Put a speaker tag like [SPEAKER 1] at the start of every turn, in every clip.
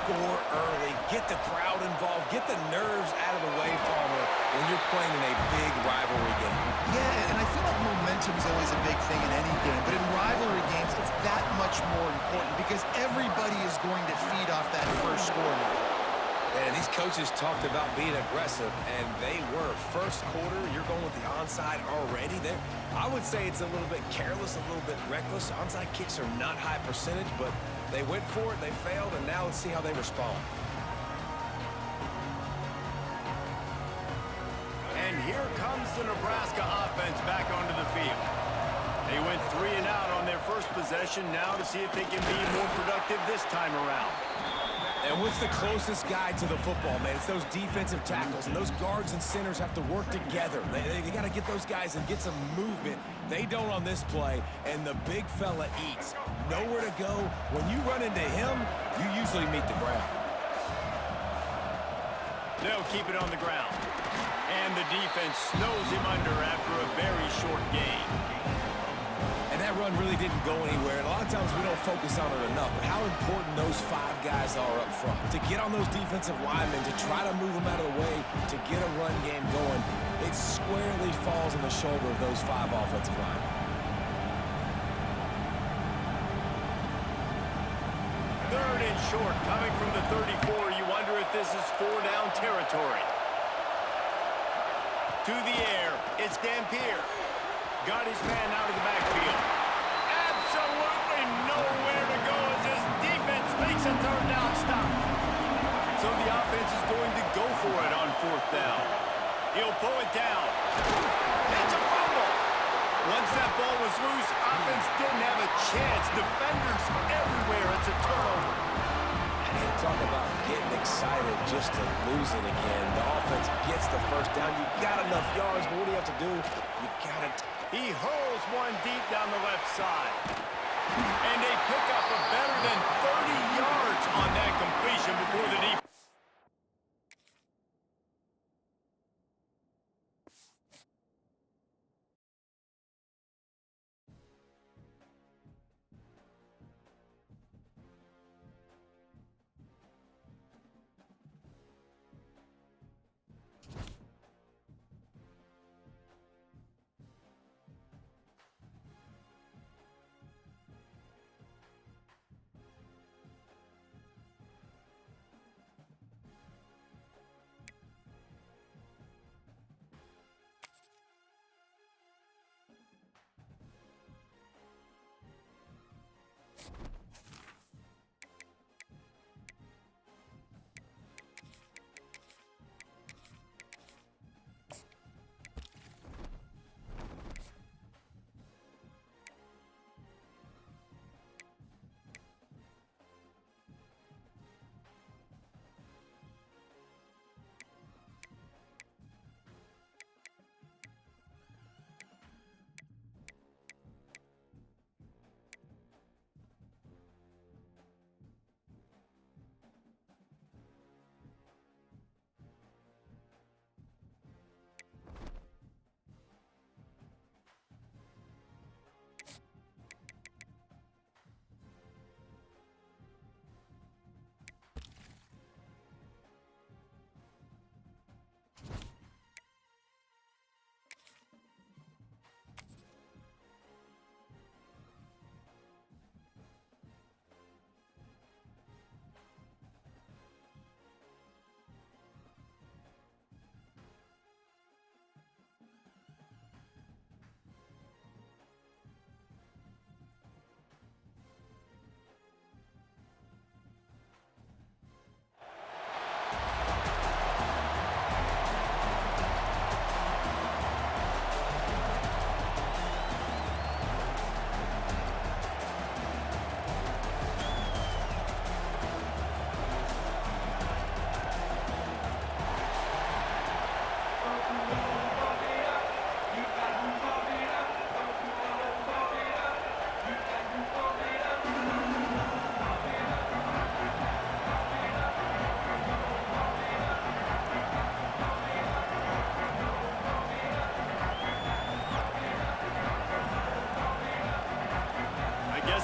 [SPEAKER 1] score early, get the crowd involved, get the nerves out of the way, Palmer, when you're playing in a big rivalry game.
[SPEAKER 2] Yeah, and I feel like momentum is always a big thing in any game, but in rivalry games, it's that much more important because everybody is going to feed off that first score now.
[SPEAKER 1] And these coaches talked about being aggressive, and they were. First quarter, you're going with the onside already. I would say it's a little bit careless, a little bit reckless. Onside kicks are not high percentage, but they went for it, they failed, and now let's see how they respond.
[SPEAKER 3] And here comes the Nebraska offense back onto the field. They went 3 and out on their first possession, now to see if they can be more productive this time around.
[SPEAKER 1] And what's the closest guy to the football, man? It's those defensive tackles, and those guards and centers have to work together. They got to get those guys and get some movement. They don't on this play, and the big fella eats. Nowhere to go. When you run into him, you usually meet the ground.
[SPEAKER 3] They'll keep it on the ground. And the defense snows him under after a very short gain.
[SPEAKER 1] And that run really didn't go anywhere. And a lot of times we don't focus on it enough. But how important those 5 guys are up front. To get on those defensive linemen, to try to move them out of the way, to get a run game going, it squarely falls on the shoulder of those 5 offensive linemen.
[SPEAKER 3] Third and short, coming from the 34. You wonder if this is 4-down territory. To the air, it's Dampier. Got his man out of the backfield. Absolutely nowhere to go as this defense makes a 3rd down stop. So the offense is going to go for it on 4th down. He'll pull it down. It's a fumble. Once that ball was loose, offense didn't have a chance. Defenders everywhere. It's a turnover.
[SPEAKER 1] And talk about getting excited just to lose it again. The offense gets the 1st down. You got enough yards, but what do you have to do? You got to...
[SPEAKER 3] He hurls one deep down the left side. And they pick up a better than 30 yards on that completion before the defense.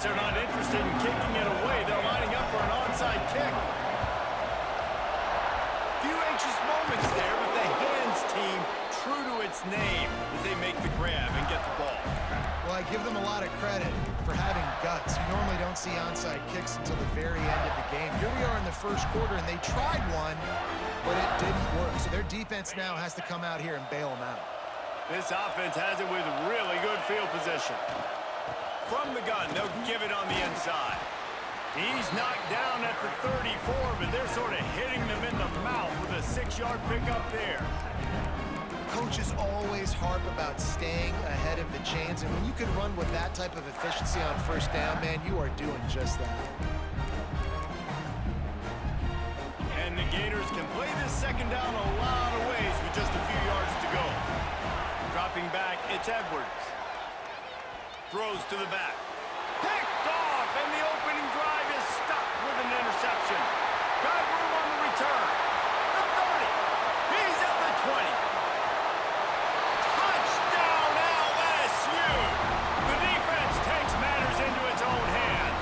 [SPEAKER 3] They're not interested in kicking it away. They're lining up for an onside kick. Anxious moments there, but the hands team true to its name as they make the grab and get the ball.
[SPEAKER 2] Well, I give them a lot of credit for having guts. You normally don't see onside kicks until the very end of the game. Here we are in the first quarter, and they tried one, but it didn't work. So their defense now has to come out here and bail them out.
[SPEAKER 3] This offense has it with really good field position. From the gun, they'll give it on the inside. He's knocked down at the 34, but they're sort of hitting them in the mouth with a 6-yard pickup there.
[SPEAKER 2] Coaches always harp about staying ahead of the chains, and when you can run with that type of efficiency on first down, man, you are doing just that.
[SPEAKER 3] And the Gators can play this second down a lot of ways with just a few yards to go. Dropping back, it's Edwards. Throws to the back. Picked off, and the opening drive is stopped with an interception. Got room on the return. The 30. He's at the 20. Touchdown, LSU! The defense takes matters into its own hands.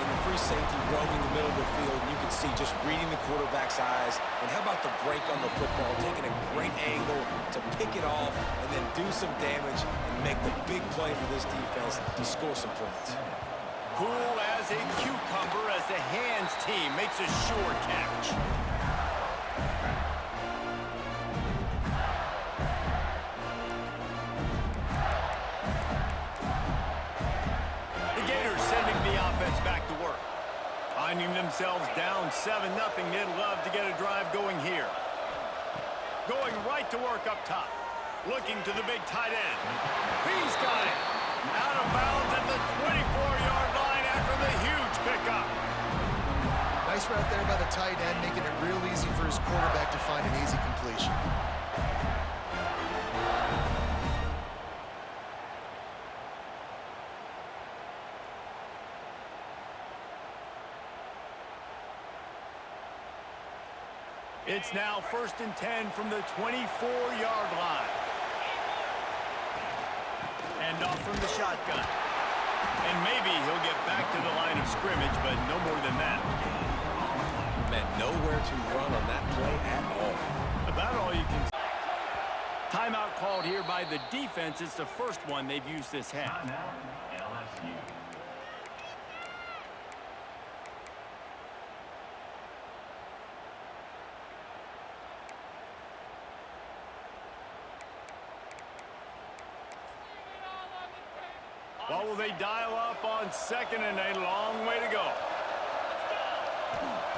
[SPEAKER 1] And the free safety roaming the middle of the field, you can see just reading the quarterback's eyes. And how about the break on the football, taking a great angle to pick it off and then do some damage and make the big play for this defense to score some points.
[SPEAKER 3] Cool as a cucumber as the hands team makes a sure catch. The Gators sending the offense back to work. Finding themselves down 7-0, they'd love to get a drive going here. Going right to work up top. Looking to the big tight end. He's got it. Out of bounds at the 24-yard line after the huge pickup.
[SPEAKER 2] Nice route there by the tight end, making it real easy for his quarterback to find an easy completion.
[SPEAKER 3] It's now 1st and 10 from the 24-yard line. And off from the shotgun. And maybe he'll get back to the line of scrimmage, but no more than that.
[SPEAKER 1] Man, nowhere to run on that play at all.
[SPEAKER 3] About all you can say. Timeout called here by the defense. It's the first one they've used this half. LSU. What will they dial up on 2nd and a long way to go?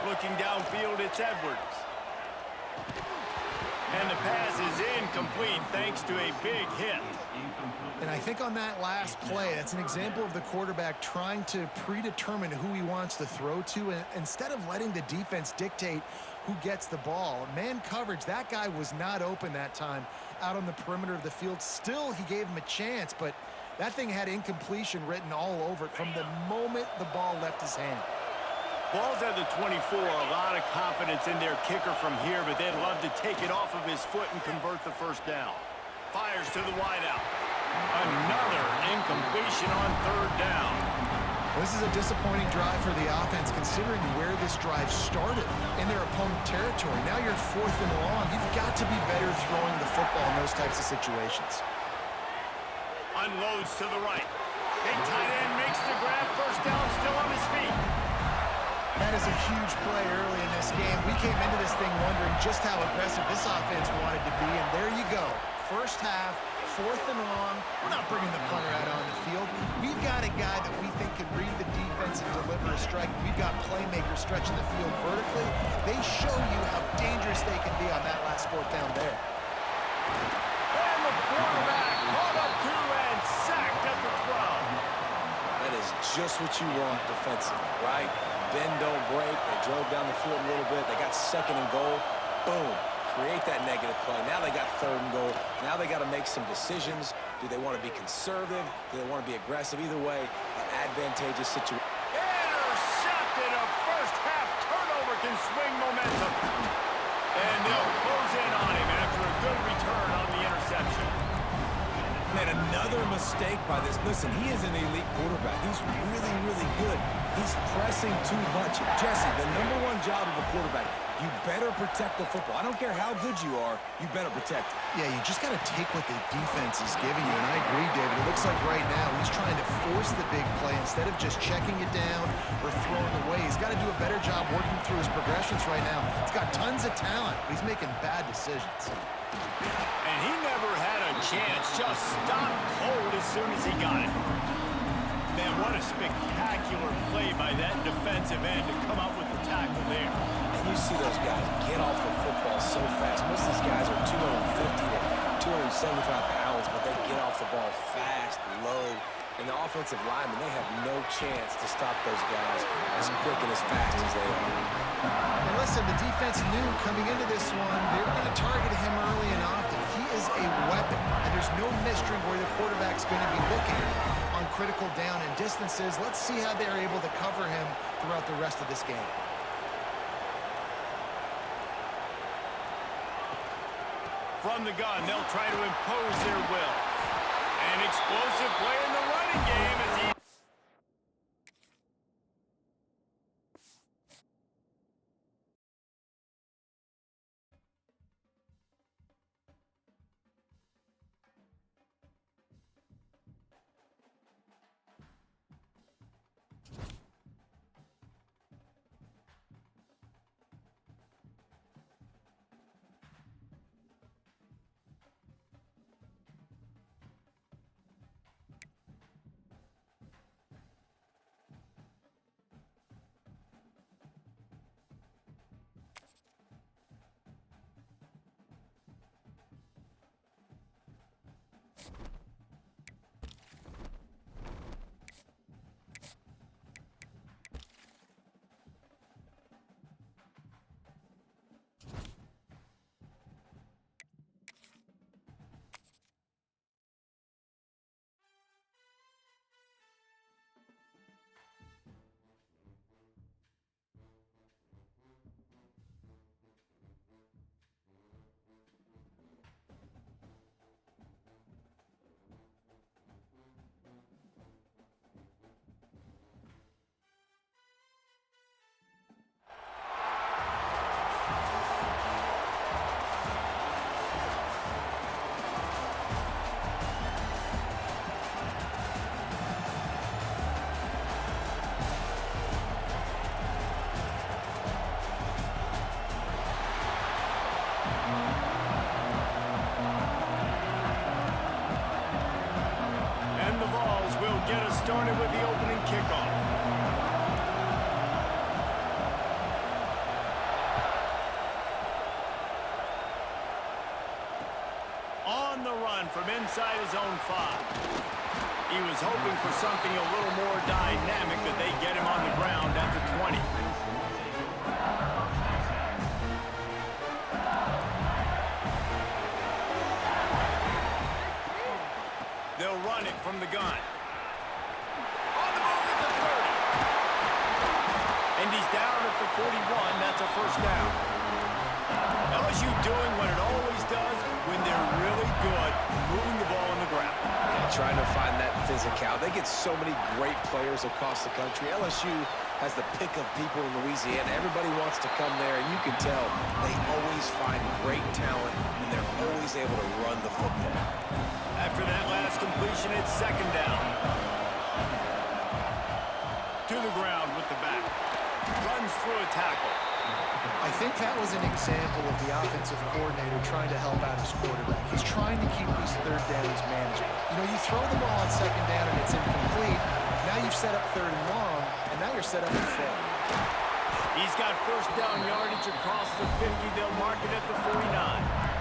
[SPEAKER 3] Looking downfield, it's Edwards. And the pass is incomplete thanks to a big hit.
[SPEAKER 2] And I think on that last play, that's an example of the quarterback trying to predetermine who he wants to throw to, and instead of letting the defense dictate who gets the ball. Man coverage, that guy was not open that time out on the perimeter of the field. Still, he gave him a chance, but that thing had incompletion written all over it from the moment the ball left his hand.
[SPEAKER 3] Ball's at the 24, a lot of confidence in their kicker from here, but they'd love to take it off of his foot and convert the first down. Fires to the wideout. Another incompletion on 3rd down.
[SPEAKER 2] This is a disappointing drive for the offense considering where this drive started in their opponent territory. Now you're 4th and long. You've got to be better throwing the football in those types of situations.
[SPEAKER 3] Unloads to the right. Big tight end makes the grab. First down, still on his feet.
[SPEAKER 2] That is a huge play early in this game. We came into this thing wondering just how aggressive this offense wanted to be, and there you go. First half, 4th and long. We're not bringing the punter out on the field. We've got a guy that we think can read the defense and deliver a strike. We've got playmakers stretching the field vertically. They show you how dangerous they can be on that last 4th down there.
[SPEAKER 3] And the quarterback caught up to and sacked at the 12.
[SPEAKER 1] That is just what you want defensively, right? Bend, don't break. They drove down the field a little bit. They got 2nd and goal. Boom. Create that negative play. Now they got 3rd and goal. Now they got to make some decisions. Do they want to be conservative? Do they want to be aggressive? Either way, an advantageous situation.
[SPEAKER 3] Intercepted. A first half turnover can swing momentum. And they'll close in on him after a good return on the interception.
[SPEAKER 1] Man, another mistake by this. Listen, he is an elite quarterback. He's really, really good. He's pressing too much. Jesse, the #1 job of a quarterback, You better protect the football. I don't care how good you are, you better protect it.
[SPEAKER 2] Yeah, you just got to take what the defense is giving you, and I agree, David. It looks like right now he's trying to force the big play instead of just checking it down or throwing away. He's got to do a better job working through his progressions right now. He's got tons of talent, but he's making bad decisions.
[SPEAKER 3] And he never had a chance. Just stopped cold as soon as he got it. Man, what a spectacular play by that defensive end to come up with the tackle there.
[SPEAKER 1] And you see those guys get off the football so fast. Most of these guys are 250 to 275 pounds, but they get off the ball fast, low. And the offensive linemen, they have no chance to stop those guys as quick and as fast as they are.
[SPEAKER 2] And listen, the defense knew coming into this one, they were going to target him early and often. He is a weapon, and there's no mystery where the quarterback's going to be looking on critical down and distances. Let's see how they're able to cover him throughout the rest of this game.
[SPEAKER 3] From the gun, they'll try to impose their will. An explosive play in the running game as he... Get us started with the opening kickoff. On the run from inside his own 5. He was hoping for something a little more dynamic, but they get him on the ground at the 20. They'll run it from the gun. And he's down at the 41. That's a first down. LSU doing what it always does when they're really good, moving the ball on the ground.
[SPEAKER 1] Yeah, trying to find that physicality. They get so many great players across the country. LSU has the pick of people in Louisiana. Everybody wants to come there, and you can tell they always find great talent, and they're always able to run the football.
[SPEAKER 3] After that last completion, it's second down. To the ground with the back. Runs through a tackle.
[SPEAKER 2] I think that was an example of the offensive coordinator trying to help out his quarterback. He's trying to keep these third downs manageable. You know, you throw the ball on second down and it's incomplete. Now you've set up third and long, and now you're set up in fourth.
[SPEAKER 3] He's got first down yardage across the 50. They'll mark it at the 49.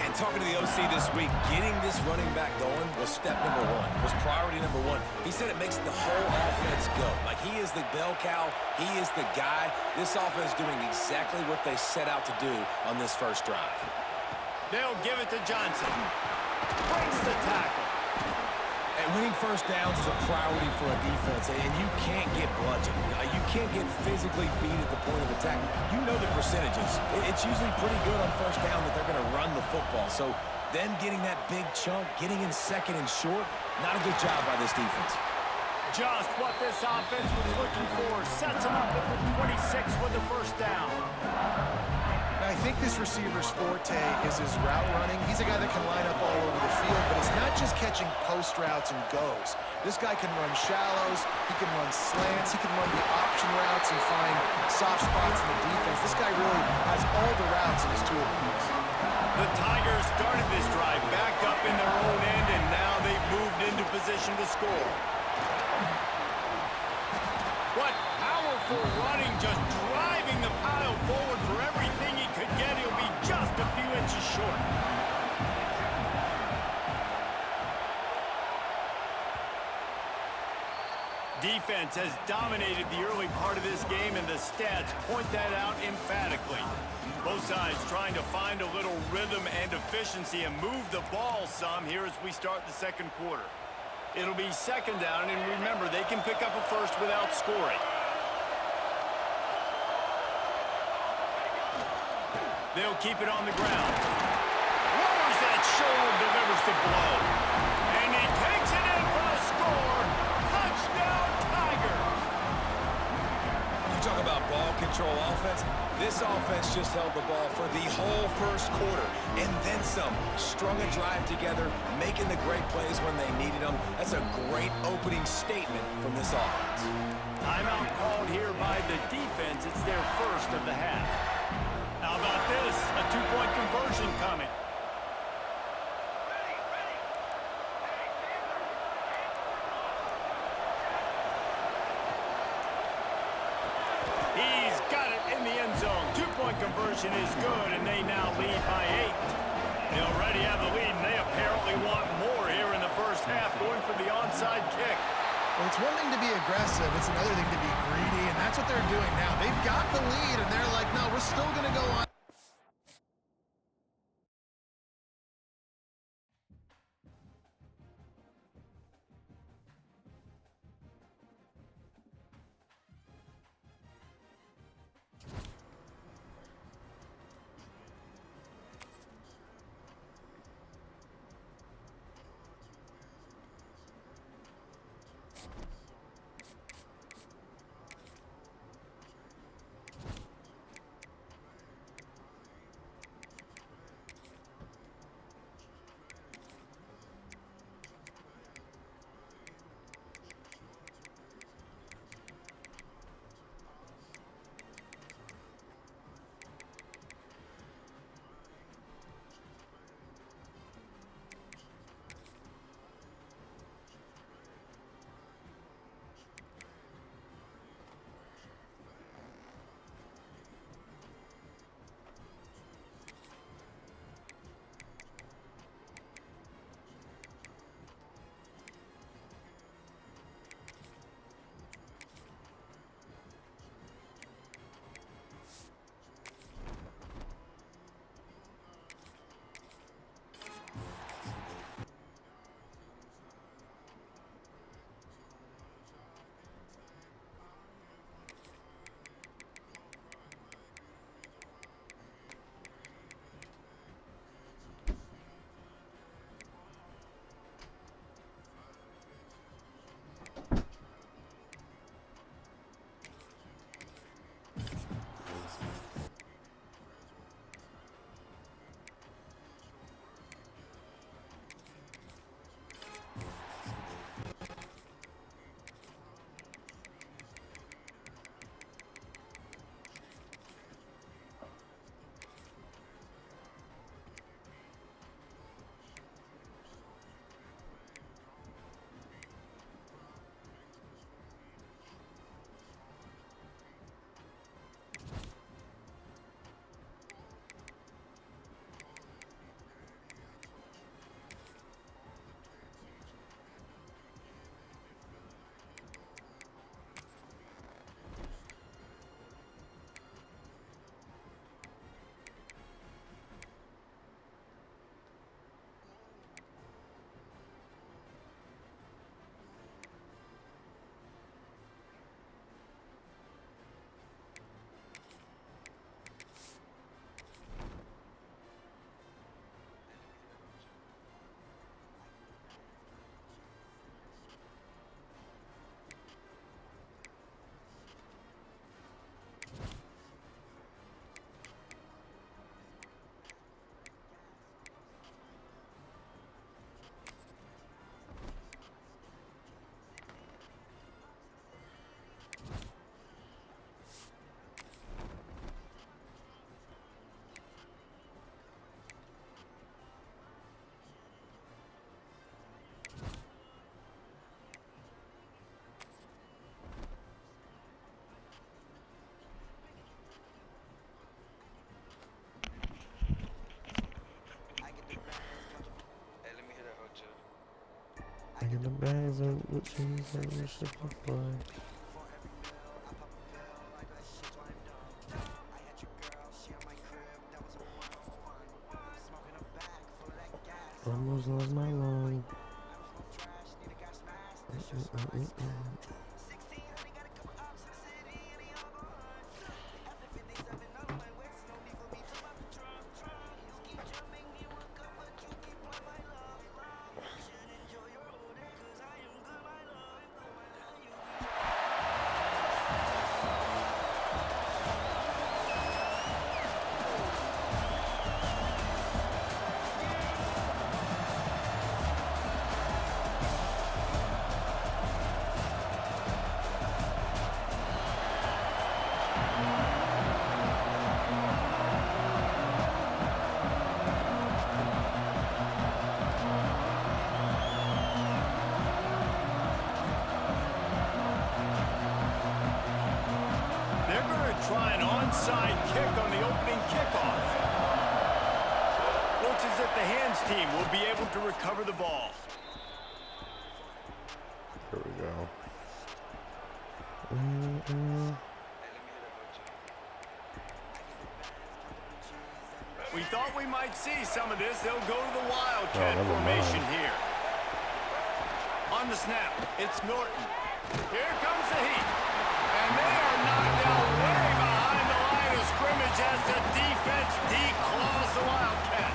[SPEAKER 1] And talking to the OC this week, getting this running back going was step number 1, was priority number 1. He said it makes the whole offense go. Like, he is the bell cow, he is the guy. This offense is doing exactly what they set out to do on this first drive.
[SPEAKER 3] They'll give it to Johnson. Breaks the tackle.
[SPEAKER 1] And winning first downs is a priority for a defense, and you can't get bludgeoned. You can't get physically beat at the point of attack. You know the percentages. It's usually pretty good on first down that they're going to run the football. So then getting that big chunk, getting in second and short, not a good job by this defense.
[SPEAKER 3] Just what this offense was looking for. Sets them up at the 26 with the first down.
[SPEAKER 2] I think this receiver's forte is his route running. He's a guy that can line up all over the field, but it's not just catching post routes and goes. This guy can run shallows, he can run slants, he can run the option routes and find soft spots in the defense. This guy really has all the routes in his toolbox.
[SPEAKER 3] The Tigers started this drive backed up in their own end, and now they've moved into position to score. What powerful running, just driving the pile forward for everything he could get. He'll be just a few inches short. Defense has dominated the early part of this game, and the stats point that out emphatically. Both sides trying to find a little rhythm and efficiency and move the ball some here as we start the second quarter. It'll be second down, and remember, they can pick up a first without scoring. They'll keep it on the ground. Lowers that shoulder, delivers the blow. And he takes it in for the score. Touchdown, Tigers.
[SPEAKER 1] You talk about ball control offense. This offense just held the ball for the whole first quarter and then some. Strung a drive together, making the great plays when they needed them. That's a great opening statement from this offense.
[SPEAKER 3] Timeout called here by the defense. It's their first of the half. How about this? A two-point conversion coming. He's got it in the end zone. Two-point conversion is good, and they now lead by 8. They already have the lead, and they apparently want more here in the first half, going for the onside kick.
[SPEAKER 2] Well, it's one thing to be aggressive. It's another thing to be greedy, and that's what they're doing now. They've got the lead, and they're like, no, we're still going to go on.
[SPEAKER 4] the bags with cheese and the super fun. Almost lost my lung.
[SPEAKER 3] Try an onside kick on the opening kickoff. Looks as if the hands team will be able to recover the ball.
[SPEAKER 4] Here we go.
[SPEAKER 3] We thought we might see some of this. They'll go to the Wildcat formation here. On the snap, it's Norton. Here comes the heat. And they are knocked out way behind the line of scrimmage as the defense declaws the Wildcat.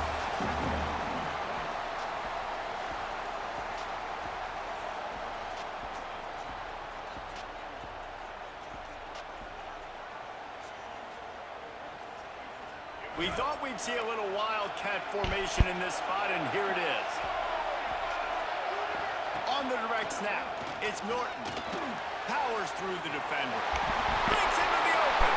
[SPEAKER 3] We thought we'd see a little Wildcat formation in this spot, and here it is. On the direct snap, it's Norton. Powers through the defender. Breaks into the open.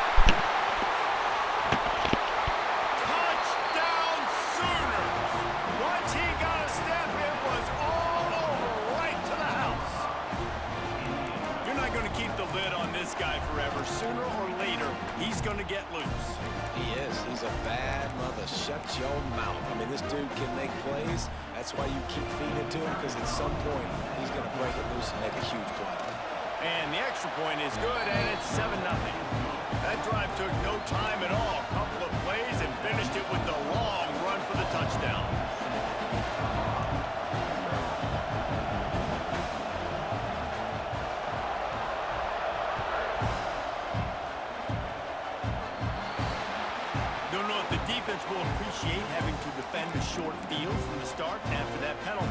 [SPEAKER 3] Touchdown Sooners. Once he got a step, it was all over right to the house. You're not going to keep the lid on this guy forever. Sooner or later, he's going to get loose.
[SPEAKER 1] He is. He's a bad mother. Shut your mouth. I mean, this dude can make plays. That's why you keep feeding it to him, because at some point, he's going to break it loose and make a huge play.
[SPEAKER 3] And the extra point is good, and it's 7-0. That drive took no time at all. A couple of plays and finished it with the long run for the touchdown. Don't know if the defense will appreciate having to defend a short field from the start after that penalty.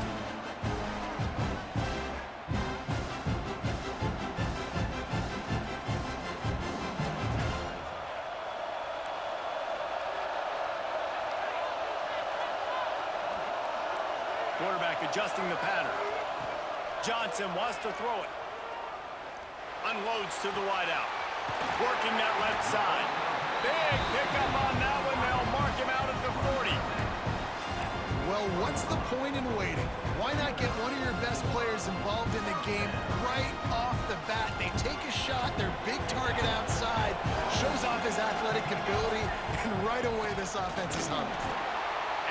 [SPEAKER 3] Quarterback adjusting the pattern. Johnson wants to throw it. Unloads to the wideout. Working that left side. Big pickup on that one. They'll mark him out at the 40.
[SPEAKER 2] Well, what's the point in waiting? Why not get one of your best players involved in the game right off the bat? They take a shot, their big target outside, shows off his athletic ability, and right away this offense is humming.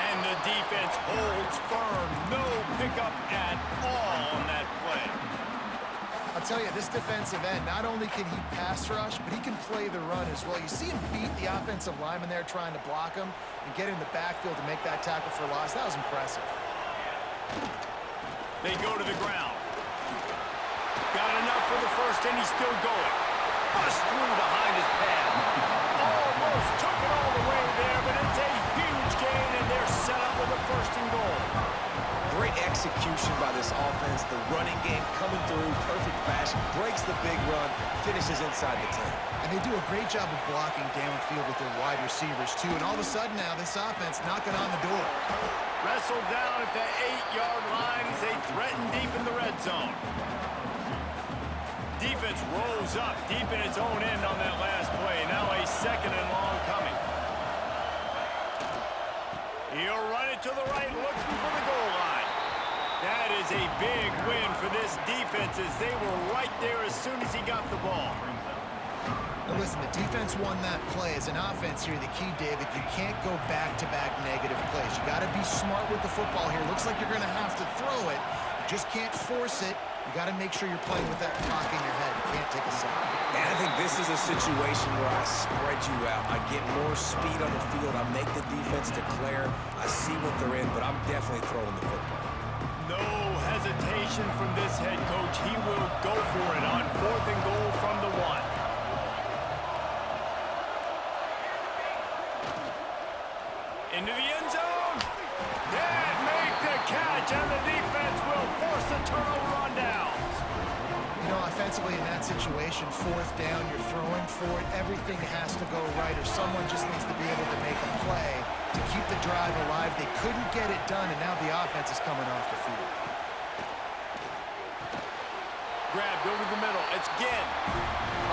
[SPEAKER 3] And the defense holds firm. No pickup at all on that play.
[SPEAKER 2] I'll tell you, this defensive end, not only can he pass rush, but he can play the run as well. You see him beat the offensive lineman there trying to block him and get in the backfield to make that tackle for loss. That was impressive.
[SPEAKER 3] They go to the ground. Got enough for the first, and he's still going. Bust through behind his pad. Almost took it all the way there, but it's a huge gain, and they're set up with a first and goal.
[SPEAKER 1] Great execution by this offense. The running game coming through, perfect fashion, breaks the big run, finishes inside the 10.
[SPEAKER 2] And they do a great job of blocking downfield with their wide receivers, too. And all of a sudden now, this offense knocking on the door.
[SPEAKER 3] Wrestled down at the 8-yard line as they threaten deep in the red zone. Defense rose up deep in its own end on that last play. Now a second and long coming. He'll run it to the right, looking for the goal line. That is a big win for this defense as they were right there as soon as he got the ball.
[SPEAKER 2] Now listen, the defense won that play. As an offense here, the key, David, you can't go back-to-back negative plays. You got to be smart with the football here. Looks like you're going to have to throw it. just can't force it. You got to make sure you're playing with that clock in your head. You can't take a sack.
[SPEAKER 1] And I think this is a situation where I spread you out. I get more speed on the field. I make the defense declare. I see what they're in, but I'm definitely throwing the football.
[SPEAKER 3] No hesitation from this head coach. He will go for it on 4th and goal from the 1. Into the end zone. Can't make the catch, and the defense will force the turnover on downs.
[SPEAKER 2] You know, offensively in that situation, 4th down, you're throwing for it. Everything has to go right, or someone just needs to be able to make a play to keep the drive alive. They couldn't get it done, and now the offense is coming off the field.
[SPEAKER 3] Grabbed over the middle. It's Ginn.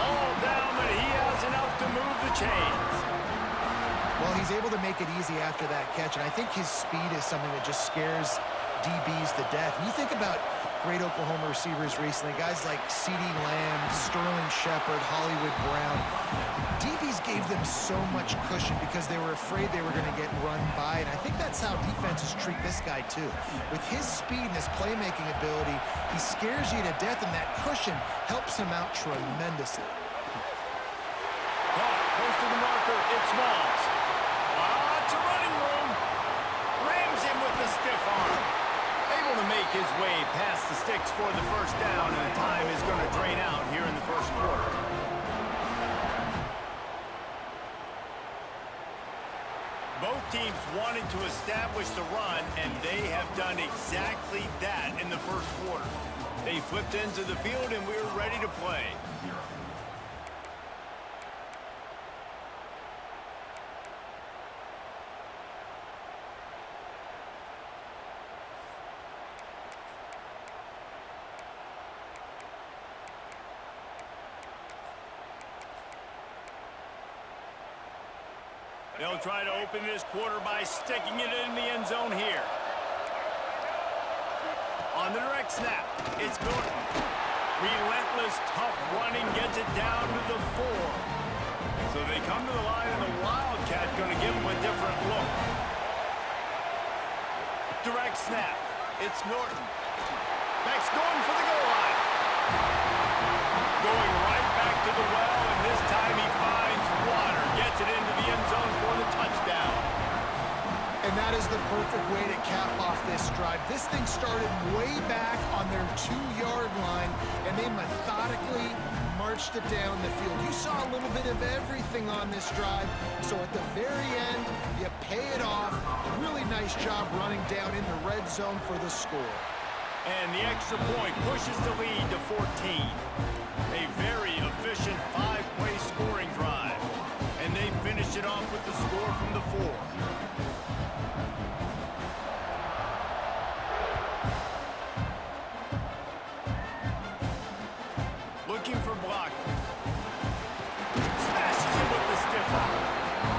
[SPEAKER 3] All down, but he has enough to move the chains.
[SPEAKER 2] Well, he's able to make it easy after that catch, and I think his speed is something that just scares DBs to death. When you think about great Oklahoma receivers recently, guys like CeeDee Lamb, Sterling Shepard, Hollywood Brown, DBs gave them so much cushion because they were afraid they were going to get run by, and I think that's how defenses treat this guy too. With his speed and his playmaking ability, he scares you to death, and that cushion helps him out tremendously.
[SPEAKER 3] Close to the marker, it's Smalls. Lots of running room. Rams him with the stiff arm. Able to make his way past the sticks for the first down, and the time is going to drain out here in the first quarter. Both teams wanted to establish the run, and they have done exactly that in the first quarter. They flipped into the field, and we're ready to play. They'll try to open this quarter by sticking it in the end zone here. On the direct snap, it's Norton. Relentless, tough running, gets it down to the 4. So they come to the line, and the Wildcat going to give them a different look. Direct snap, it's Norton. Back's going for the goal line. Going right back to the well, and this time he finds water. Gets it into the end zone for the touchdown.
[SPEAKER 2] And that is the perfect way to cap off this drive. This thing started way back on their 2-yard line, and they methodically marched it down the field. You saw a little bit of everything on this drive, so at the very end, you pay it off. Really nice job running down in the red zone for the score.
[SPEAKER 3] And the extra point pushes the lead to 14. A very efficient 5-play scoring drive. And they finish it off with the score from the 4. Looking for blockers. Smashes it with the stiff arm.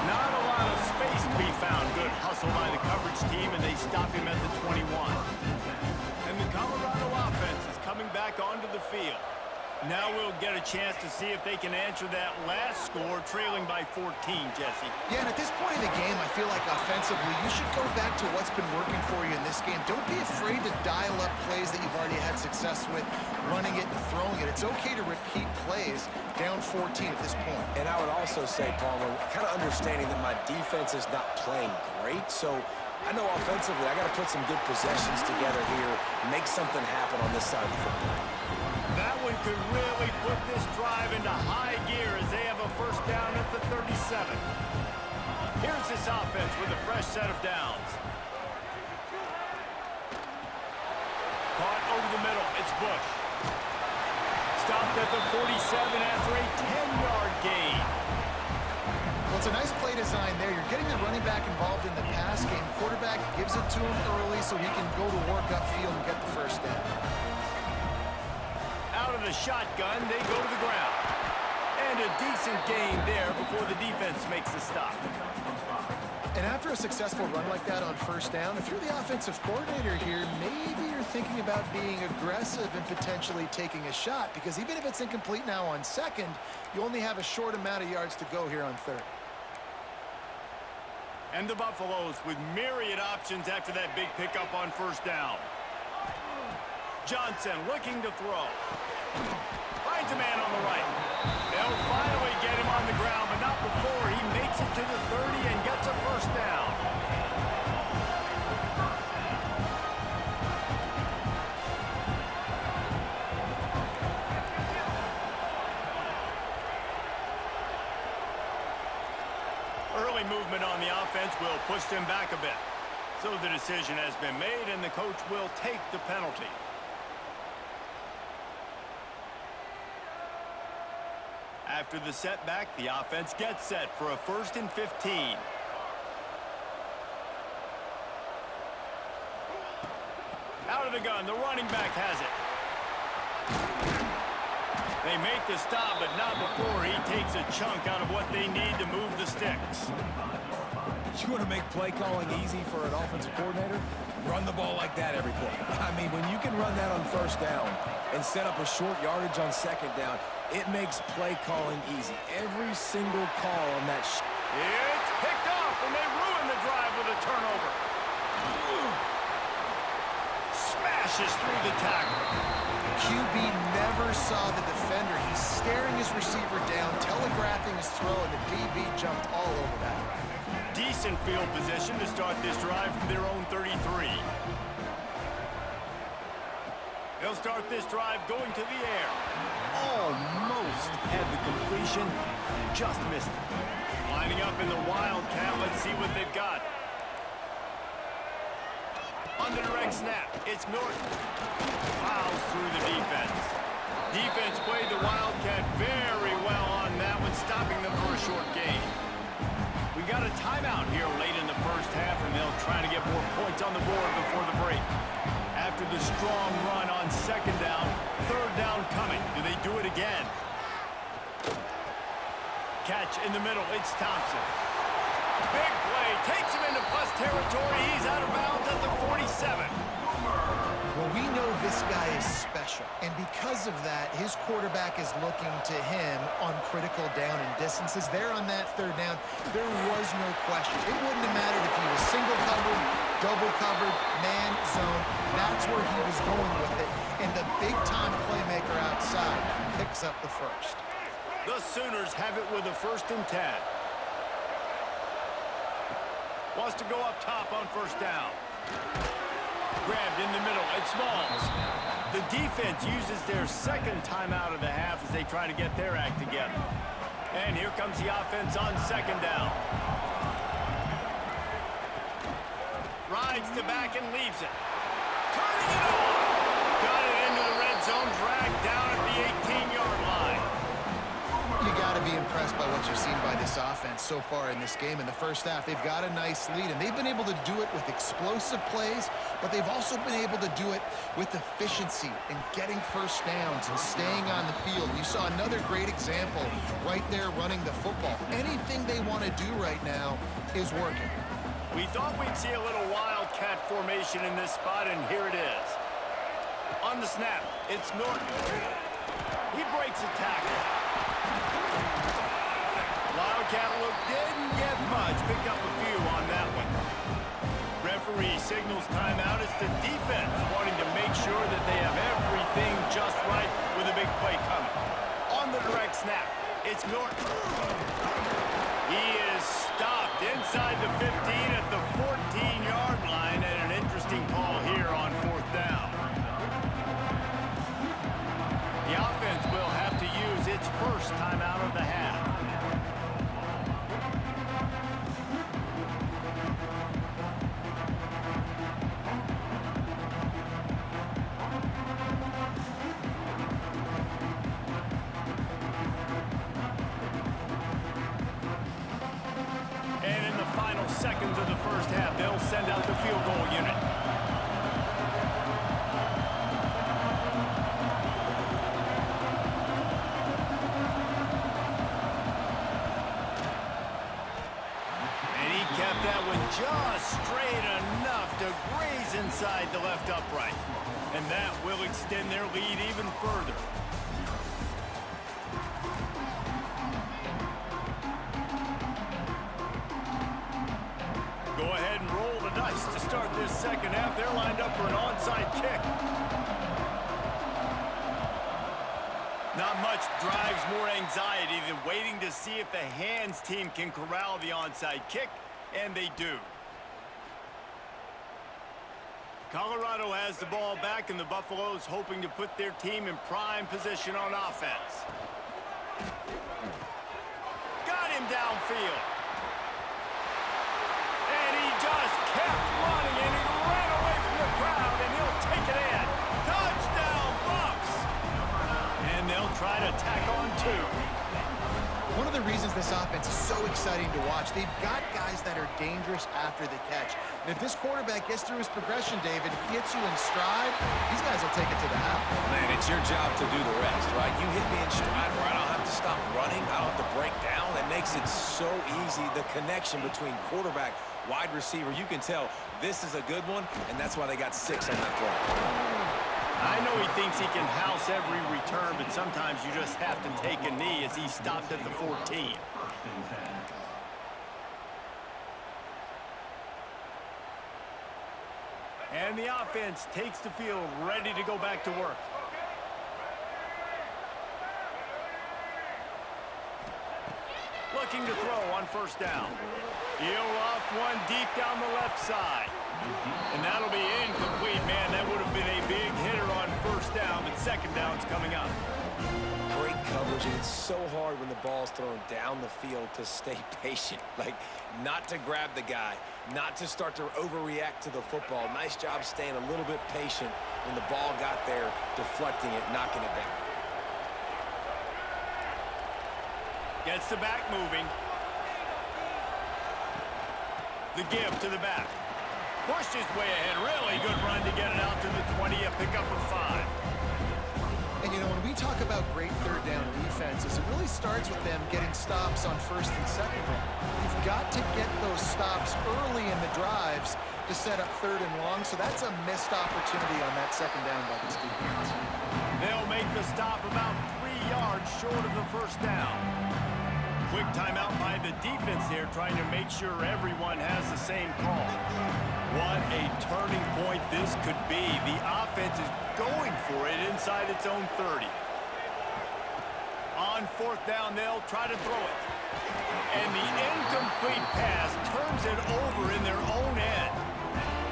[SPEAKER 3] Not a lot of space to be found. Good hustle by the coverage team, and they stop him at the 21. And the Colorado offense is coming back onto the field. Now we'll get a chance to see if they can answer that last score, trailing by 14, Jesse.
[SPEAKER 2] Yeah, and at this point in the game, I feel like offensively, you should go back to what's been working for you in this game. Don't be afraid to dial up plays that you've already had success with, running it and throwing it. It's okay to repeat plays down 14 at this point.
[SPEAKER 1] And I would also say, Palmer, kind of understanding that my defense is not playing great, so I know offensively I got to put some good possessions together here, make something happen on this side of the football.
[SPEAKER 3] That one could really put this drive into high gear as they have a first down at the 37. Here's this offense with a fresh set of downs. Caught over the middle. It's Bush. Stopped at the 47 after a 10-yard gain.
[SPEAKER 2] Well, it's a nice play design there. You're getting the running back involved in the pass game. Quarterback gives it to him early so he can go to work upfield and get the first down.
[SPEAKER 3] Out of the shotgun, they go to the ground. And a decent gain there before the defense makes the stop.
[SPEAKER 2] And after a successful run like that on first down, if you're the offensive coordinator here, maybe you're thinking about being aggressive and potentially taking a shot, because even if it's incomplete now on second, you only have a short amount of yards to go here on third.
[SPEAKER 3] And the Buffaloes with myriad options after that big pickup on first down. Johnson looking to throw. Finds a man on the right. They'll finally get him on the ground, but not before he makes it to the 30 and gets a first down. Early movement on the offense will push them back a bit. So the decision has been made, and the coach will take the penalty. After the setback, the offense gets set for a 1st and 15. Out of the gun, the running back has it. They make the stop, but not before he takes a chunk out of what they need to move the sticks.
[SPEAKER 1] You want to make play calling easy for an offensive coordinator? Run the ball like that every play. I mean, when you can run that on 1st down and set up a short yardage on 2nd down, it makes play calling easy. Every single call on that
[SPEAKER 3] It's picked off, and they ruin the drive with a turnover. Smashes through the tackle.
[SPEAKER 2] QB never saw the defender. He's staring his receiver down, telegraphing his throw, and the DB jumped all over that.
[SPEAKER 3] Decent field position to start this drive from their own 33. They'll start this drive going to the air. Almost had the completion, just missed it. Lining up in the Wildcat, let's see what they've got. On the direct snap, it's Norton. Fouls through the defense. Defense played the Wildcat very well on that one, stopping them for a short gain. We got a timeout here late in the 1st half, and they'll try to get more points on the board before the break. After the strong run on 2nd down, 3rd down coming. Do they do it again? Catch in the middle, it's Thompson. Big play, takes him into plus territory. He's out of bounds at the 47.
[SPEAKER 2] Well, we know this guy is special, and because of that, his quarterback is looking to him on critical down and distances. There on that 3rd down, there was no question. It wouldn't have mattered if he was single covered, double covered, man, zone. That's where he was going with it, and the big-time playmaker outside picks up the first.
[SPEAKER 3] The Sooners have it with a 1st and 10. Wants to go up top on 1st down. Grabbed in the middle, it's Smalls. The defense uses their 2nd timeout of the half as they try to get their act together. And here comes the offense on 2nd down. Rides the back and leaves it. Turning it on. Got it into the red zone, dragged down at the 18-yard line.
[SPEAKER 2] You got to be impressed by what you've seen by this offense so far in this game. In the 1st half, they've got a nice lead, and they've been able to do it with explosive plays, but they've also been able to do it with efficiency and getting 1st downs and staying on the field. You saw another great example right there running the football. Anything they want to do right now is working.
[SPEAKER 3] We thought we'd see a little Wildcat formation in this spot, and here it is. On the snap, it's Norton. He breaks a tackle. Wildcat look didn't get much. Picked up a few on that one. Referee signals timeout. It's the defense wanting to make sure that they have everything just right with a big play coming. On the direct snap, it's Norton. He is stopped inside the 15 at the 14-yard line, and an interesting call here on 4th down. The offense will have to use its 1st timeout of the half. And in the final seconds of the 1st half, they'll send out the field goal unit. And he kept that one just straight enough to graze inside the left upright. And that will extend their lead even further. Go ahead and roll the dice to start this 2nd half. They're lined up for an onside kick. Not much drives more anxiety than waiting to see if the hands team can corral the onside kick, and they do. Colorado has the ball back, and the Buffaloes hoping to put their team in prime position on offense. Got him downfield. And he just kept running, and he ran away from the crowd, and he'll take it in. Touchdown, Buffs! And they'll try to tack on two.
[SPEAKER 2] One of the reasons this offense is so exciting to watch, they've got guys that are dangerous after the catch. And if this quarterback gets through his progression, David, hits you in stride, these guys will take it to the house.
[SPEAKER 1] Man, it's your job to do the rest, right? You hit me in stride where I don't have to stop running. I don't have to break down. That makes it so easy. The connection between quarterback, wide receiver, you can tell this is a good one, and that's why they got 6 on that play.
[SPEAKER 3] I know he thinks he can house every return, but sometimes you just have to take a knee as he stopped at the 14. And the offense takes the field, ready to go back to work. Looking to throw on first down. He'll loft one deep down the left side. And that'll be incomplete, man. That would have been a big hitter on first down, but second down's coming up.
[SPEAKER 1] Great coverage, and it's so hard when the ball's thrown down the field to stay patient. Like, not to grab the guy, not to start to overreact to the football. Nice job staying a little bit patient when the ball got there, deflecting it, knocking it down.
[SPEAKER 3] Gets the back moving. The give to the back. Pushed his way ahead. Really good run to get it out to the 20, a pickup of 5.
[SPEAKER 2] And, you know, when we talk about great third down defenses, it really starts with them getting stops on first and second down. You've got to get those stops early in the drives to set up third and long, so that's a missed opportunity on that second down by this defense.
[SPEAKER 3] They'll make the stop about 3 yards short of the first down. Quick timeout by the defense there, trying to make sure everyone has the same call. What a turning point this could be. The offense is going for it inside its own 30. On fourth down, they'll try to throw it. And the incomplete pass turns it over in their own end.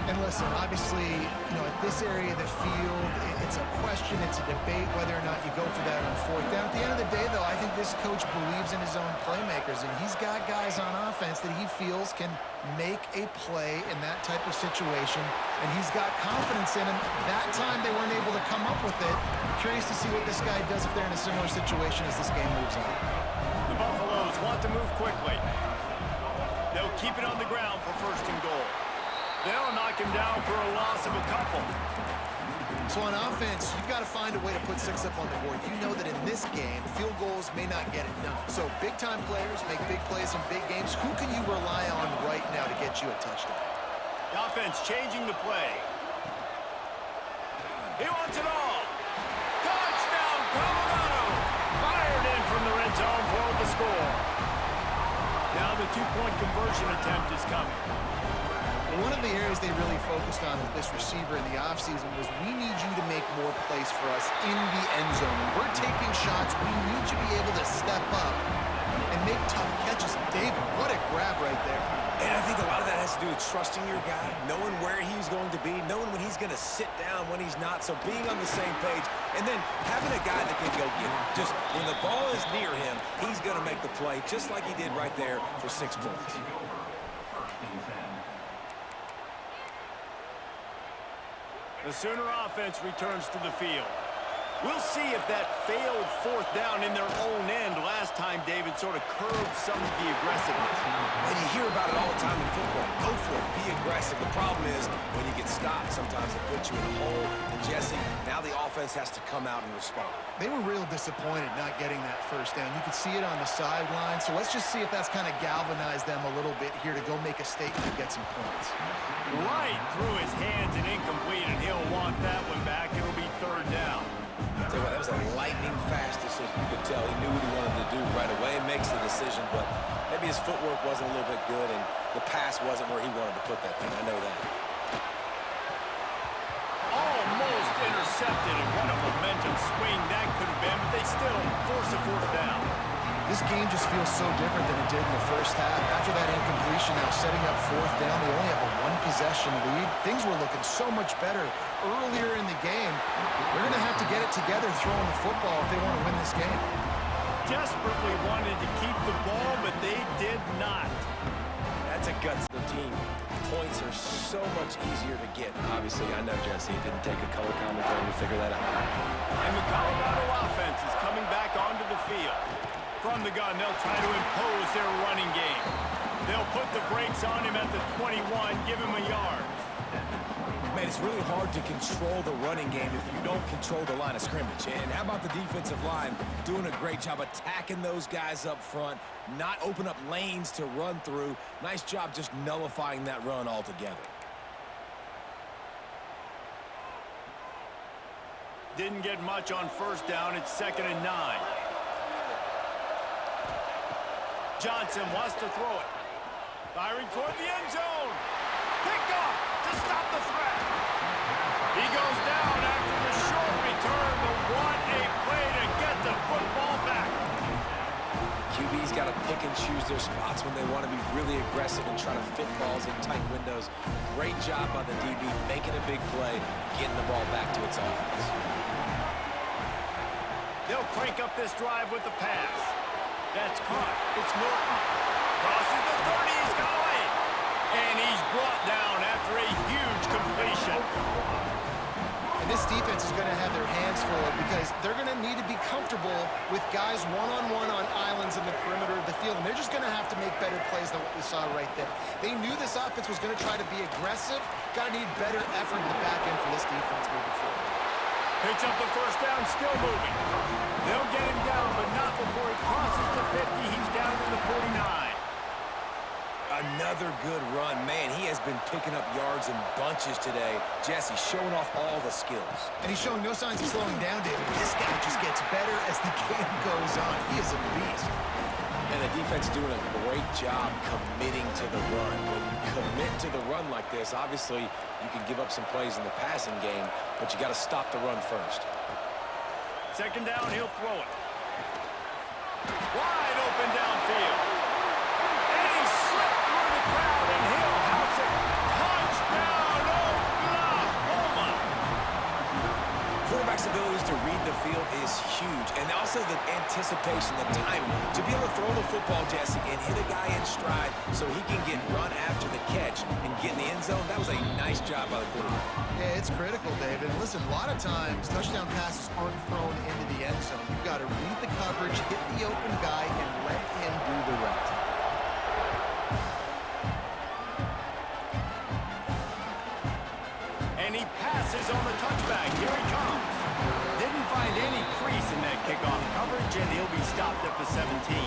[SPEAKER 2] And listen, obviously, you know, at this area of the field, it's a question, it's a debate whether or not you go for that on fourth down. At the end of the day, though, I think this coach believes in his own playmakers, and he's got guys on offense that he feels can make a play in that type of situation, and he's got confidence in him. That time they weren't able to come up with it. Curious to see what this guy does if they're in a similar situation as this game moves on.
[SPEAKER 3] The Buffaloes want to move quickly. They'll keep it on the ground for first and goal. They'll knock him down for a loss of a couple.
[SPEAKER 2] So on offense, you've got to find a way to put 6 up on the board. You know that in this game, field goals may not get it done. So big-time players make big plays in big games. Who can you rely on right now to get you a touchdown?
[SPEAKER 3] The offense changing the play. He wants it all. Touchdown, Colorado! Fired in from the red zone for the score. Now the 2-point conversion attempt is coming.
[SPEAKER 2] One of the areas they really focused on with this receiver in the offseason was we need you to make more plays for us in the end zone. When we're taking shots, we need you to be able to step up and make tough catches. David, what a grab right there.
[SPEAKER 1] And I think a lot of that has to do with trusting your guy, knowing where he's going to be, knowing when he's going to sit down, when he's not. So being on the same page, and then having a guy that can go get him. Just when the ball is near him, he's going to make the play, just like he did right there for 6 points.
[SPEAKER 3] The Sooner offense returns to the field. We'll see if that failed fourth down in their own end last time, David, sort of curbed some of the aggressiveness.
[SPEAKER 1] And you hear about it all the time in football. Go for it. Be aggressive. The problem is when you get stopped, sometimes it puts you in a hole. And Jesse, now the offense has to come out and respond.
[SPEAKER 2] They were real disappointed not getting that first down. You could see it on the sideline. So let's just see if that's kind of galvanized them a little bit here to go make a statement and get some points.
[SPEAKER 3] Right through his hands and incomplete, and he'll want that one back. It'll be third down.
[SPEAKER 1] Tell you what, that was a lightning-fast decision. You could tell he knew what he wanted to do right away and makes the decision, but maybe his footwork wasn't a little bit good and the pass wasn't where he wanted to put that thing. I know that.
[SPEAKER 3] Almost intercepted, and what a momentum swing that could have been, but they still force a fourth down.
[SPEAKER 2] This game just feels so different than it did in the first half. After that incompletion, now setting up fourth down, they only have a one-possession lead. Things were looking so much better earlier in the game. They're going to have to get it together throwing the football if they want to win this game.
[SPEAKER 3] Desperately wanted to keep the ball, but they did not.
[SPEAKER 1] That's a guts of the team. Points are so much easier to get. Obviously, I know, Jesse, it didn't take a color commentator to figure that out.
[SPEAKER 3] And the Colorado offense is coming back onto the field. From the gun, they'll try to impose their running game. They'll put the brakes on him at the 21, give him a yard.
[SPEAKER 1] Man, it's really hard to control the running game if you don't control the line of scrimmage. And how about the defensive line doing a great job attacking those guys up front, not open up lanes to run through. Nice job just nullifying that run altogether.
[SPEAKER 3] Didn't get much on first down. It's 2nd and 9. Johnson wants to throw it. Firing toward the end zone. Picked off to stop the threat. He goes down after the short return, but what a play to get the football back.
[SPEAKER 1] QB's got to pick and choose their spots when they want to be really aggressive and try to fit balls in tight windows. Great job by the DB making a big play, getting the ball back to its offense.
[SPEAKER 3] They'll crank up this drive with the pass. That's caught. It's Norton. Crosses the 30. He's got away. And he's brought down after a huge completion.
[SPEAKER 2] And this defense is going to have their hands full because they're going to need to be comfortable with guys one-on-one on islands in the perimeter of the field. And they're just going to have to make better plays than what we saw right there. They knew this offense was going to try to be aggressive. Got to need better effort in the back end for this defense moving forward.
[SPEAKER 3] Picks up the first down, still moving. They'll get him down, but not before he crosses the 50. He's down to the 49.
[SPEAKER 1] Another good run. Man, he has been picking up yards in bunches today. Jesse showing off all the skills.
[SPEAKER 2] And he's showing no signs of slowing down, David. This guy just gets better as the game goes on. He is a beast.
[SPEAKER 1] And the defense doing a great job committing to the run. When you commit to the run like this, obviously you can give up some plays in the passing game, but you got to stop the run first.
[SPEAKER 3] 2nd down, he'll throw it. Wide open downfield. And he slipped through the crowd, and he'll house it. Touchdown, Oklahoma!
[SPEAKER 1] Quarterback's abilities to read the field is huge, and also the anticipation, the timing, to be able to throw the football, Jesse, and hit a guy in stride so he can get run after the catch and get in the end zone. That was a nice job by the quarterback.
[SPEAKER 2] Yeah, it's critical, David. Listen, a lot of times touchdown passes aren't thrown into the end zone. You've got to read the coverage, hit the open guy, and let him do the rest.
[SPEAKER 3] And he passes on the touchback. Here he comes. Didn't find any crease in that kickoff coverage, and he'll be stopped at the 17.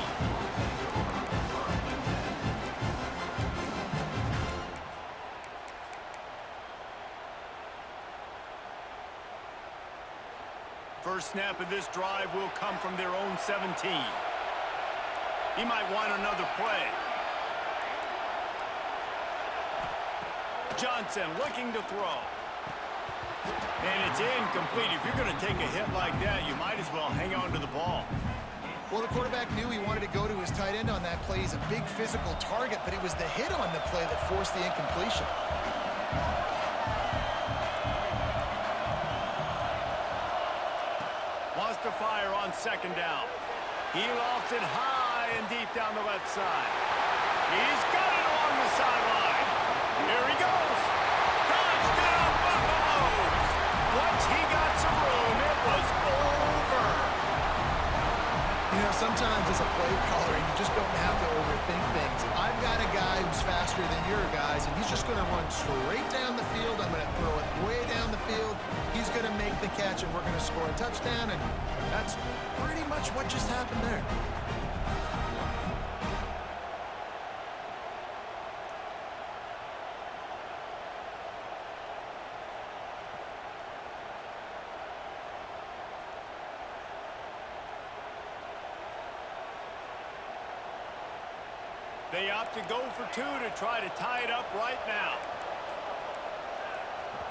[SPEAKER 3] First snap of this drive will come from their own 17. He might want another play. Johnson looking to throw. And it's incomplete. If you're going to take a hit like that, you might as well hang on to the ball.
[SPEAKER 2] Well, the quarterback knew he wanted to go to his tight end on that play. He's a big physical target, but it was the hit on the play that forced the incompletion.
[SPEAKER 3] Wants to fire on 2nd down. He lofts it high and deep down the left side. He's got it along the sideline. Here he goes. Touchdown, Buffaloes! Once he got some room, it was over.
[SPEAKER 2] You know, sometimes as a play caller, you just don't have to overthink things. I've got a guy who's faster than your guys, and he's just going to run straight down the field. I'm going to throw it way down the field. He's going to make the catch, and we're going to score a touchdown, and that's pretty much what just happened there.
[SPEAKER 3] They opt to go for 2 to try to tie it up right now.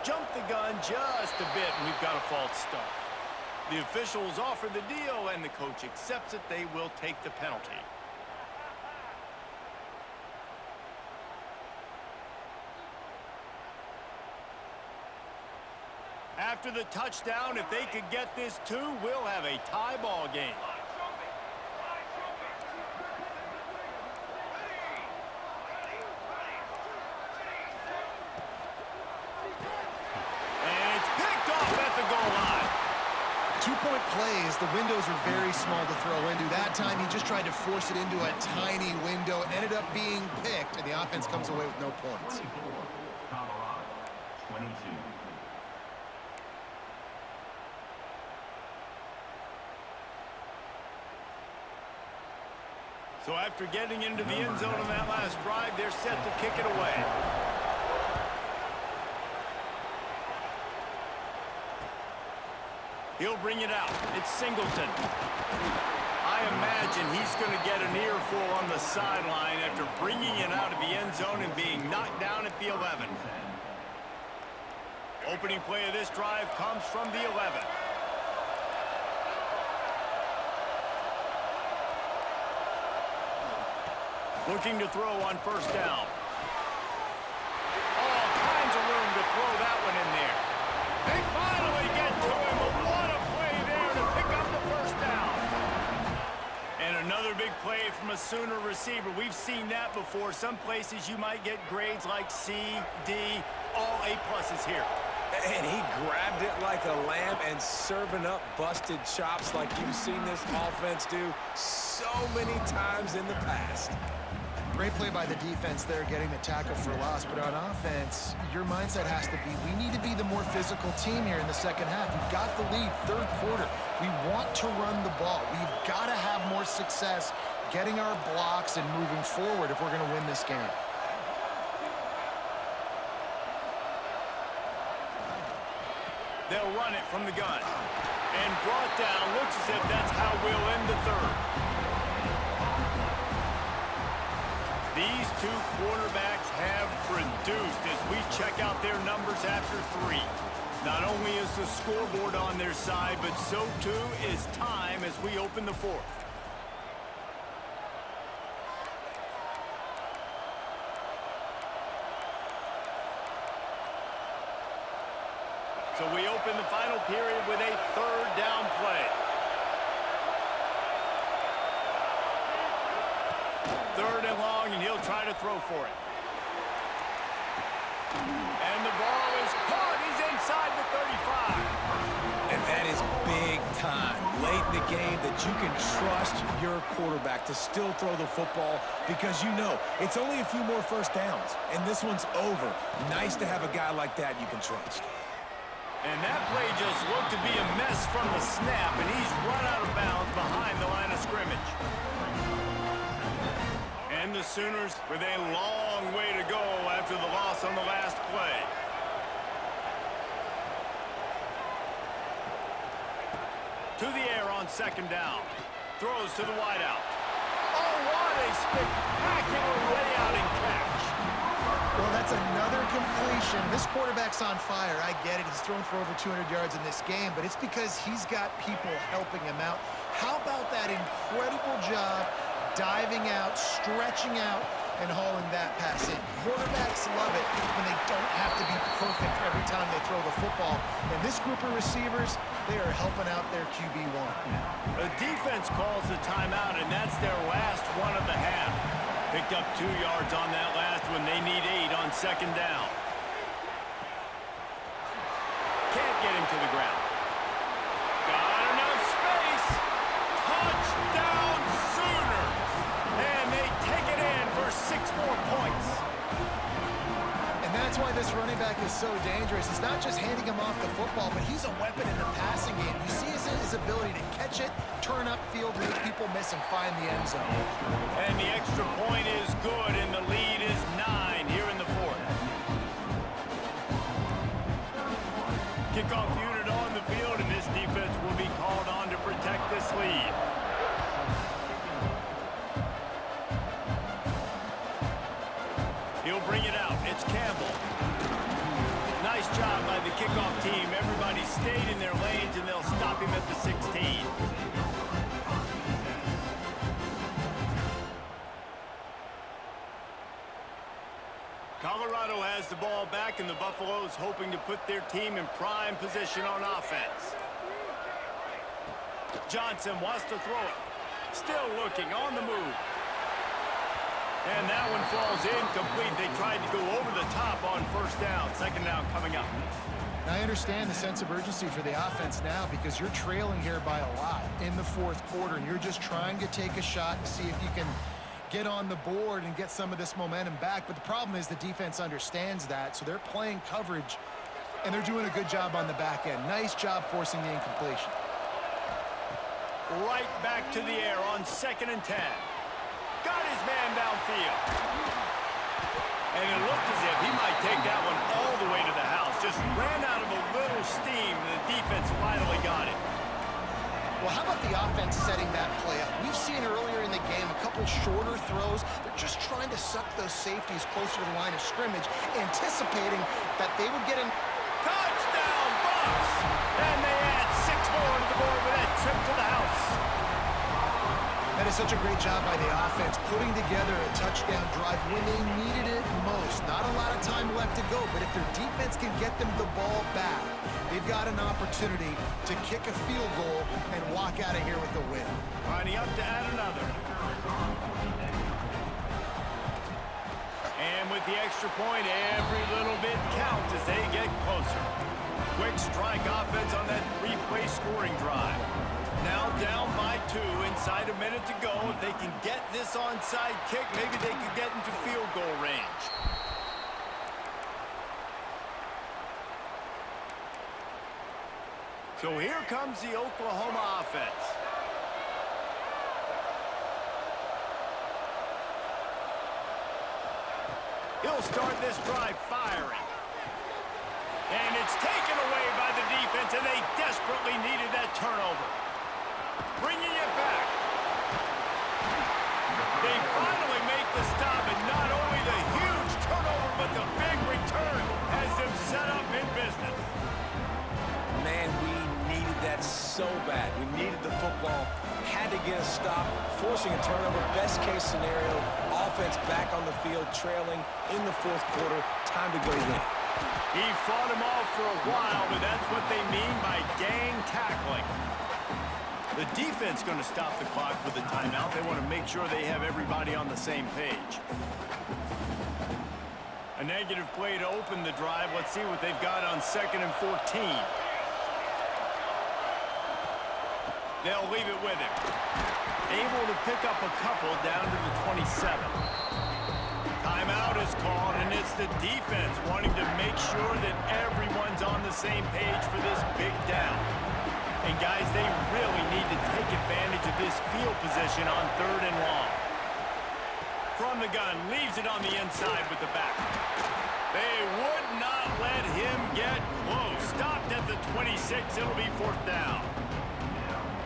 [SPEAKER 3] Jump the gun just a bit, and we've got a false start. The officials offer the deal, and the coach accepts it. They will take the penalty. After the touchdown, if they could get this too, we'll have a tie ball game. And it's picked off at the goal line.
[SPEAKER 2] 2-point plays, the windows are very small to throw into. That time, he just tried to force it into a tiny window. It ended up being picked, and the offense comes away with no points.
[SPEAKER 5] Colorado, 22.
[SPEAKER 3] So after getting into the end zone on that last drive, they're set to kick it away. He'll bring it out. It's Singleton. I imagine he's going to get an earful on the sideline after bringing it out of the end zone and being knocked down at the 11. Opening play of this drive comes from the 11. Looking to throw on first down. All kinds of room to throw that one in there. They finally get to him, but what a play there to pick up the first down. And another big play from a Sooner receiver. We've seen that before. Some places you might get grades like C, D, all A+ here.
[SPEAKER 1] And he grabbed it like a lamb and serving up busted chops like you've seen this offense do so many times in the past.
[SPEAKER 2] Great play by the defense there, getting the tackle for loss. But on offense, your mindset has to be, we need to be the more physical team here in the second half. We've got the lead, third quarter. We want to run the ball. We've got to have more success getting our blocks and moving forward if we're going to win this game.
[SPEAKER 3] They'll run it from the gun. And brought down. Looks as if that's how we'll end the third. These two quarterbacks have produced as we check out their numbers after 3. Not only is the scoreboard on their side, but so too is time as we open the fourth. So we open the final period with a third down play. Third and long, and he'll try to throw for it. And the ball is caught. He's inside the 35.
[SPEAKER 1] And that is big time, late in the game, that you can trust your quarterback to still throw the football because you know it's only a few more first downs, and this one's over. Nice to have a guy like that you can trust.
[SPEAKER 3] And that play just looked to be a mess from the snap, and he's run out of bounds behind the line of scrimmage. And the Sooners with a long way to go after the loss on the last play. To the air on second down. Throws to the wideout. Oh, what a spectacular layout and catch.
[SPEAKER 2] Well, that's another completion. This quarterback's on fire. I get it. He's thrown for over 200 yards in this game, but it's because he's got people helping him out. How about that incredible job diving out, stretching out, and hauling that pass in? Quarterbacks love it when they don't have to be perfect every time they throw the football. And this group of receivers, they are helping out their QB1.
[SPEAKER 3] The defense calls the timeout, and that's their last one of the half. Picked up 2 yards on that last one. They need 8 on second down. Can't get him to the ground. Got enough space. Touchdown Sooners. And they take it in for 6 more points.
[SPEAKER 2] And that's why this running back is so dangerous. It's not just handing him off the football, but he's a weapon in the passing game. You see his ability to catch it, turn upfield, make people miss, and find the end zone.
[SPEAKER 3] And the extra point is good, and the lead is 9 here in the fourth. Kickoff unit on the field, and this defense will be called on to protect this lead. He'll bring it out. It's Campbell. Nice job by the kickoff team. Everybody stayed in their lanes, and they'll stop stop him at the 16. Colorado has the ball back, and the Buffaloes hoping to put their team in prime position on offense. Johnson wants to throw it. Still looking on the move. And that one falls incomplete. They tried to go over the top on first down. Second down coming up.
[SPEAKER 2] I understand the sense of urgency for the offense now because you're trailing here by a lot in the fourth quarter, and you're just trying to take a shot to see if you can get on the board and get some of this momentum back. But the problem is the defense understands that, so they're playing coverage, and they're doing a good job on the back end. Nice job forcing the incompletion.
[SPEAKER 3] Right back to the air on 2nd and 10. Got his man downfield. And it looked as if he might take that one all the way to the house. Just ran out of a little steam, and the defense finally got it.
[SPEAKER 2] Well, how about the offense setting that play up? We've seen earlier in the game a couple shorter throws. They're just trying to suck those safeties closer to the line of scrimmage, anticipating that they would get in.
[SPEAKER 3] Touchdown, Bucks! And they add 6 more to the board with that trip to the house.
[SPEAKER 2] That is such a great job by the offense, putting together a touchdown drive when they needed it most. Not a lot of time left to go, but if their defense can get them the ball back, they've got an opportunity to kick a field goal and walk out of here with a win.
[SPEAKER 3] Lining up to add another. And with the extra point, every little bit counts as they get closer. Quick strike offense on that 3-play scoring drive. Now down by 2, inside a minute to go. If they can get this onside kick, maybe they could get into field goal range. So here comes the Oklahoma offense. He'll start this drive firing. And it's taken away by the defense, and they desperately needed that turnover. Bringing it back. They finally make the stop, and not only the huge turnover, but the big return has them set up in business.
[SPEAKER 1] Man, we needed that so bad. We needed the football, had to get a stop, forcing a turnover. Best case scenario, offense back on the field, trailing in the fourth quarter. Time to go win.
[SPEAKER 3] He fought him off for a while, but that's what they mean by gang tackling. The defense going to stop the clock with a timeout. They want to make sure they have everybody on the same page. A negative play to open the drive. Let's see what they've got on 2nd and 14. They'll leave it with him. Able to pick up a couple down to the 27. Timeout is called, and it's the defense wanting to make sure that everyone's on the same page for this big down. And guys, they really need to take advantage of this field position on 3rd and long. From the gun, leaves it on the inside with the back. They would not let him get close. Stopped at the 26. It'll be 4th down.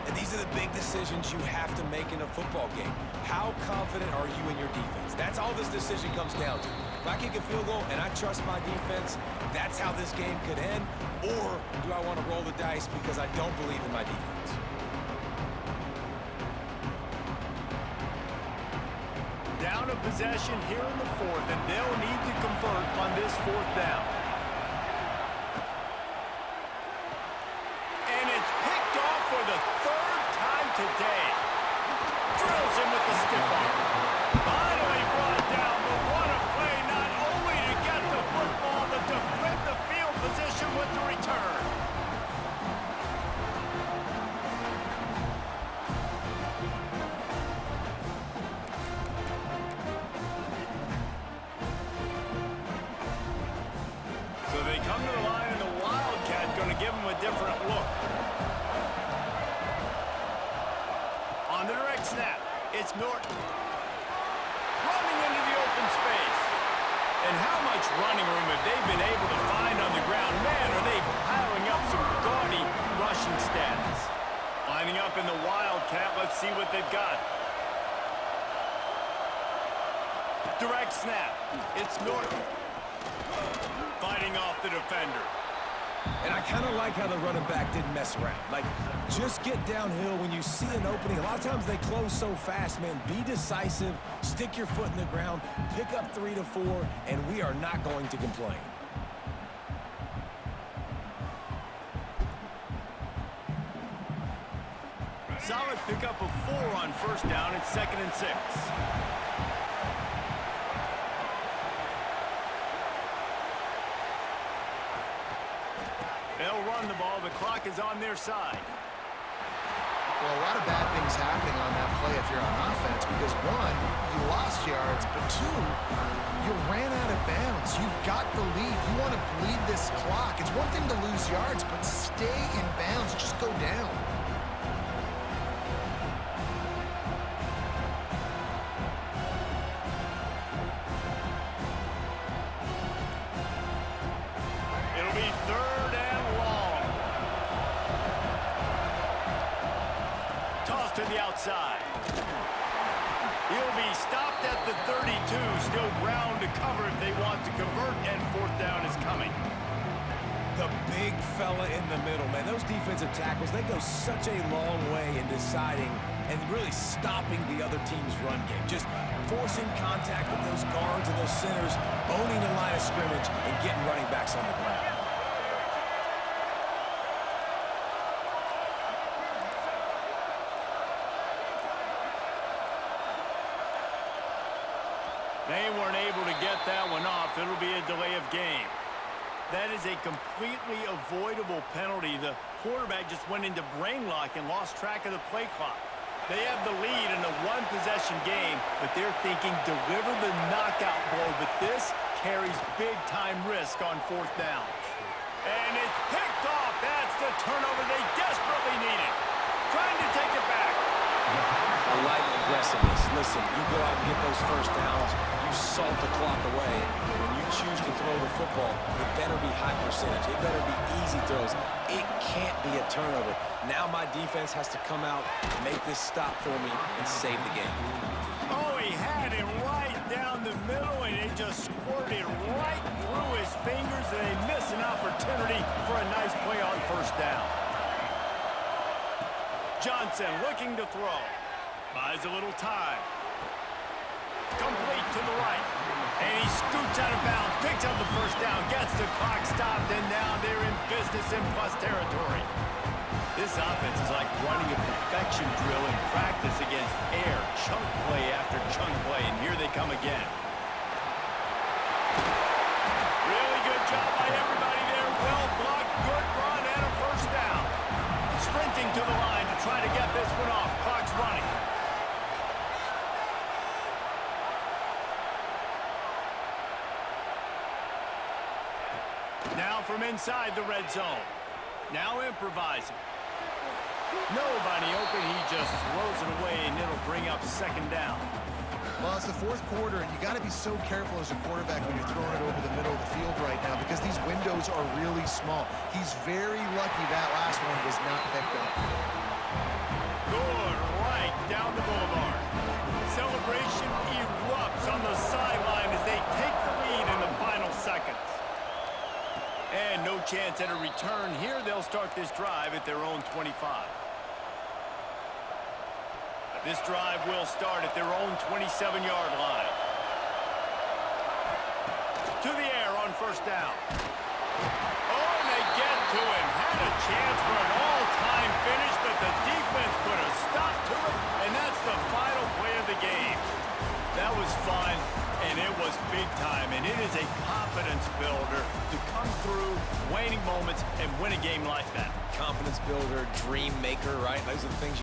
[SPEAKER 1] And these are the big decisions you have to make in a football game. How confident are you in your defense? That's all this decision comes down to. If I kick a field goal and I trust my defense, that's how this game could end. Or do I want to roll the dice because I don't believe in my defense?
[SPEAKER 3] Down a possession here in the 4th, and they'll need to convert on this 4th down. And it's picked off for the 3rd time today. Drills him with the stiff arm. Finally brought down, but what a play, not only to get the football, but to flip the field position with the return. So they come to the line, and the Wildcat going to give them a different look. On the direct snap, it's Norton. Running into the open space. And how much running room have they been able to find on the ground? Man, are they piling up some gaudy rushing stats. Lining up in the Wildcat, let's see what they've got. Direct snap, it's Norton. Fighting off the defender.
[SPEAKER 1] And I kind of like how the running back didn't mess around. Like, just get downhill when you see an opening. A lot of times they close so fast, man. Be decisive, stick your foot in the ground, pick up 3 to 4, and we are not going to complain.
[SPEAKER 3] Solid pickup of 4 on first down. It's 2nd and 6. They'll run the ball. The clock is on their side.
[SPEAKER 2] Well, a lot of bad things happening on that play if you're on offense because, one, you lost yards, but two, you ran out of bounds. You've got the lead. You want to bleed this clock. It's one thing to lose yards, but stay in bounds. Just go down.
[SPEAKER 3] It'll be 3rd and long. Toss to the outside. He'll be stopped at the 32. Still ground to cover if they want to convert, and 4th down is coming.
[SPEAKER 1] The big fella in the middle, man. Those defensive tackles, they go such a long way in deciding and really stopping the other team's run game. Just forcing contact with those guards and those centers, owning the line of scrimmage, and getting running backs on the ground.
[SPEAKER 3] They weren't able to get that one off. It'll be a delay of game. That is a completely avoidable penalty. The quarterback just went into brain lock and lost track of the play clock. They have the lead in a one-possession game, but they're thinking deliver the knockout blow. But this carries big-time risk on 4th down. And it's picked off. That's the turnover they desperately needed. Trying to take it back.
[SPEAKER 1] I like aggressiveness. Listen, you go out and get those first downs, you salt the clock away. When you choose to throw the football, it better be high percentage. It better be easy throws. It can't be a turnover. Now my defense has to come out, make this stop for me, and save the game.
[SPEAKER 3] Oh, he had it right down the middle, and it just squirted right through his fingers, and they miss an opportunity for a nice play on 1st down. Johnson looking to throw. Buys a little time. Complete to the right. And he scoots out of bounds, picks up the 1st down, gets the clock stopped, and now they're in business in plus territory. This offense is like running a perfection drill in practice against air, chunk play after chunk play, and here they come again. Really good job by everybody there. Well blocked, good run, and a 1st down. Sprinting to the line to try to get this one off. Clock's running. Now from inside the red zone. Now improvising. Nobody open. He just throws it away, and it'll bring up 2nd down.
[SPEAKER 2] Well, it's the 4th quarter, and you got to be so careful as a quarterback when you're throwing it over the middle of the field right now because these windows are really small. He's very lucky that last one was not picked up.
[SPEAKER 3] Good right down the boulevard. Celebration erupts on the sideline as they take the lead in the final seconds. And no chance at a return here. They'll start this drive at their own 25. This drive will start at their own 27-yard line. To the air on 1st down. Oh, and they get to him. Had a chance for an all-time finish, but the defense put a stop to it, and that's the final play of the game. That was fun, and it was big time, and it is a confidence builder to come through waning moments and win a game like that.
[SPEAKER 1] Confidence builder, dream maker, right? Those are the things